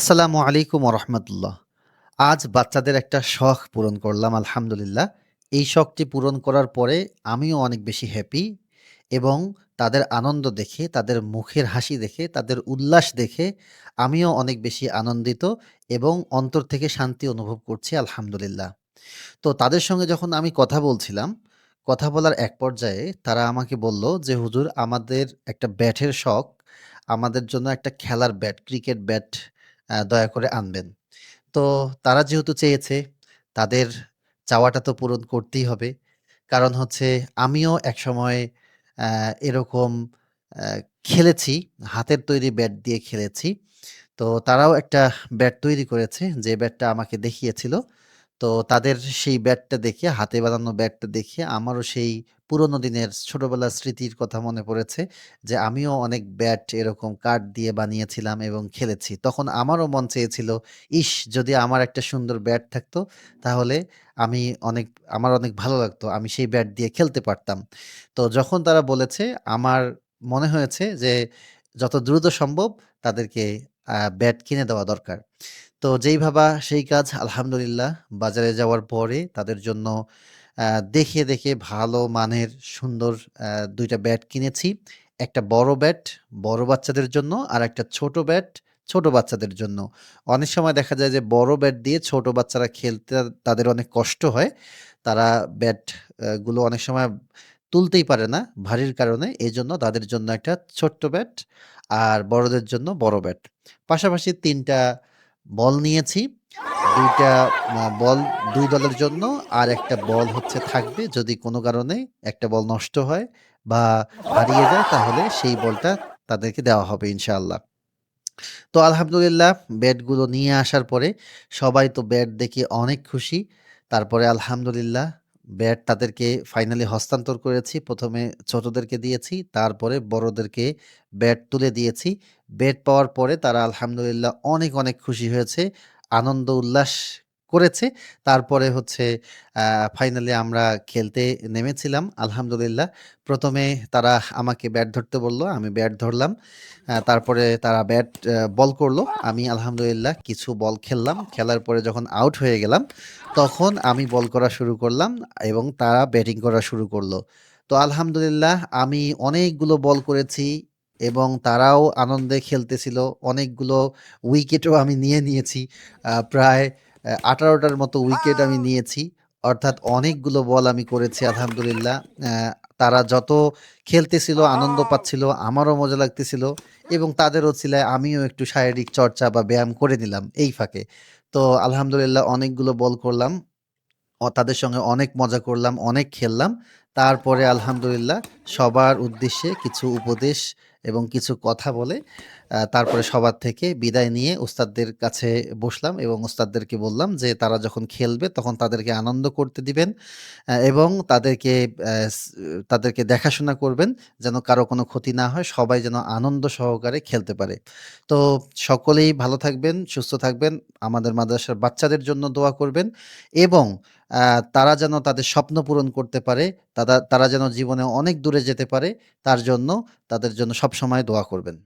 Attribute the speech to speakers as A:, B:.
A: আসসালামু আলাইকুম ওরহমতুল্লাহ। আজ বাচ্চাদের একটা শখ পূরণ করলাম আলহামদুলিল্লাহ। এই শখটি পূরণ করার পরে আমিও অনেক বেশি হ্যাপি এবং তাদের আনন্দ দেখে, তাদের মুখের হাসি দেখে, তাদের উল্লাস দেখে আমিও অনেক বেশি আনন্দিত এবং অন্তর থেকে শান্তি অনুভব করছি আলহামদুলিল্লাহ। তো তাদের সঙ্গে যখন আমি কথা বলছিলাম, কথা বলার এক পর্যায়ে তারা আমাকে বলল যে, "হুজুর আমাদের একটা ব্যাটের শখ। আমাদের জন্য একটা খেলার ব্যাট, ক্রিকেট ব্যাট দয়া করে আনবেন।" তো তারা যেহেতু চেয়েছে, তাদের চাওয়াটা তো পূরণ করতেই হবে। কারণ হচ্ছে আমিও একসময় অ্যা এরকম অ্যা খেলেছি, হাতের তৈরি ব্যাট দিয়ে খেলেছি। তো তারাও একটা ব্যাট তৈরি করেছে, যে ব্যাটটা আমাকে দেখিয়েছিল। তো তাদের সেই ব্যাটটা দেখে, হাতে বানানো ব্যাটটা দেখে আমারও সেই পুরোনো দিনের ছোটবেলার স্মৃতির কথা মনে পড়েছে যে, আমিও অনেক ব্যাট এরকম কাঠ দিয়ে বানিয়েছিলাম এবং খেলেছি। তখন আমারও মন চেয়েছিল, ইস! যদি আমার একটা সুন্দর ব্যাট থাকতো, তাহলে আমি অনেক আমার অনেক ভালো লাগতো। আমি সেই ব্যাট দিয়ে খেলতে পারতাম। তো যখন তারা বলেছে, আমার মনে হয়েছে যে, যত দ্রুত সম্ভব তাদেরকে ব্যাট কিনে দেওয়া দরকার। তো যেই ভাবা সেই কাজ আলহামদুলিল্লাহ বাজারে যাওয়ার পরে তাদের জন্য দেখে ভালো মানের সুন্দর ২ টা ব্যাট কিনেছি। একটা বড় ব্যাট বড় বাচ্চাদের জন্য, আরেকটা ছোট ব্যাট ছোট বাচ্চাদের জন্য। অনেক সময় দেখা যায় যে বড় ব্যাট দিয়ে ছোট বাচ্চারা খেলতে তাদের অনেক কষ্ট হয়। তারা ব্যাট গুলো অনেক সময় তুলতেই পারে না ভারীর কারণে। এজন্য তাদের জন্য একটা ছোট্ট ব্যাট আর বড়দের জন্য বড় ব্যাট। পাশাপাশি ৩ টা বল নিয়েছি। ২ টা বল ২ দলের জন্য, আর একটা বল হচ্ছে থাকবে যদি কোনো কারণে একটা বল নষ্ট হয় বা হারিয়ে যায় তাহলে সেই বলটা তাদেরকে দেওয়া হবে ইনশাআল্লাহ। তো আলহামদুলিল্লাহ ব্যাটগুলো নিয়ে আসার পরে সবাই তো ব্যাট দেখে অনেক খুশি। তারপরে আলহামদুলিল্লাহ ব্যাট তাদেরকে ফাইনালি হস্তান্তর করেছি। ১ম এ ছোটদেরকে দিয়েছি, তারপরে বড়দেরকে ব্যাট তুলে দিয়েছি। ব্যাট পাওয়ার পরে তারা আলহামদুলিল্লাহ অনেক খুশি হয়েছে। আনন্দ উল্লাস করেছে। তারপরে হচ্ছে আ ফাইনালি আমরা খেলতে নেমেছিলাম আলহামদুলিল্লাহ। ১ম এ তারা আমাকে ব্যাট ধরতে বলল, আমি ব্যাট ধরলাম। তারপরে তারা বল করলো। আমি আলহামদুলিল্লাহ কিছু বল খেললাম। খেলার পরে যখন আউট হয়ে গেলাম, তখন আমি বল করা শুরু করলাম এবং তারা ব্যাটিং করা শুরু করলো। তো আলহামদুলিল্লাহ আমি অনেকগুলো বল করেছি এবং তারাও আনন্দে খেলতেছিল। অনেকগুলো উইকেটও আমি নিয়েছি। প্রায় ১৮ টার মতো উইকেট আমি নিয়েছি। অর্থাৎ অনেকগুলো বল আমি করেছি আলহামদুলিল্লাহ। তারা যত খেলতেছিল, আনন্দ পাচ্ছিল, আমারও মজা লাগতেছিল এবং তাদের উছিলায় আমিও একটু শারীরিক চর্চা বা ব্যায়াম করে নিলাম এই ফাঁকে। তো আলহামদুলিল্লাহ অনেকগুলো বল করলাম। তাদের সঙ্গে অনেক মজা করলাম, অনেক খেললাম। তারপরে আলহামদুলিল্লাহ সবার উদ্দেশ্যে কিছু উপদেশ এবং কিছু কথা বলে তারপরে সবার থেকে বিদায় নিয়ে উস্তাদদের কাছে বসলাম এবং উস্তাদদেরকে বললাম যে, "তারা যখন খেলবে তখন তাদেরকে আনন্দ করতে দিবেন এবং তাদেরকে দেখাশোনা করবেন যেন কারো কোনো ক্ষতি না হয়। সবাই যেন আনন্দ সহকারে খেলতে পারে।" তো সকলেই ভালো থাকবেন, সুস্থ থাকবেন। আমাদের মাদ্রাসার বাচ্চাদের জন্য দোয়া করবেন এবং আ তারা যেন তাদের স্বপ্ন পূরণ করতে পারে, তারা যেন জীবনে অনেক দূরে যেতে পারে, তার জন্য তাদের জন্য সবসময় দোয়া করবেন।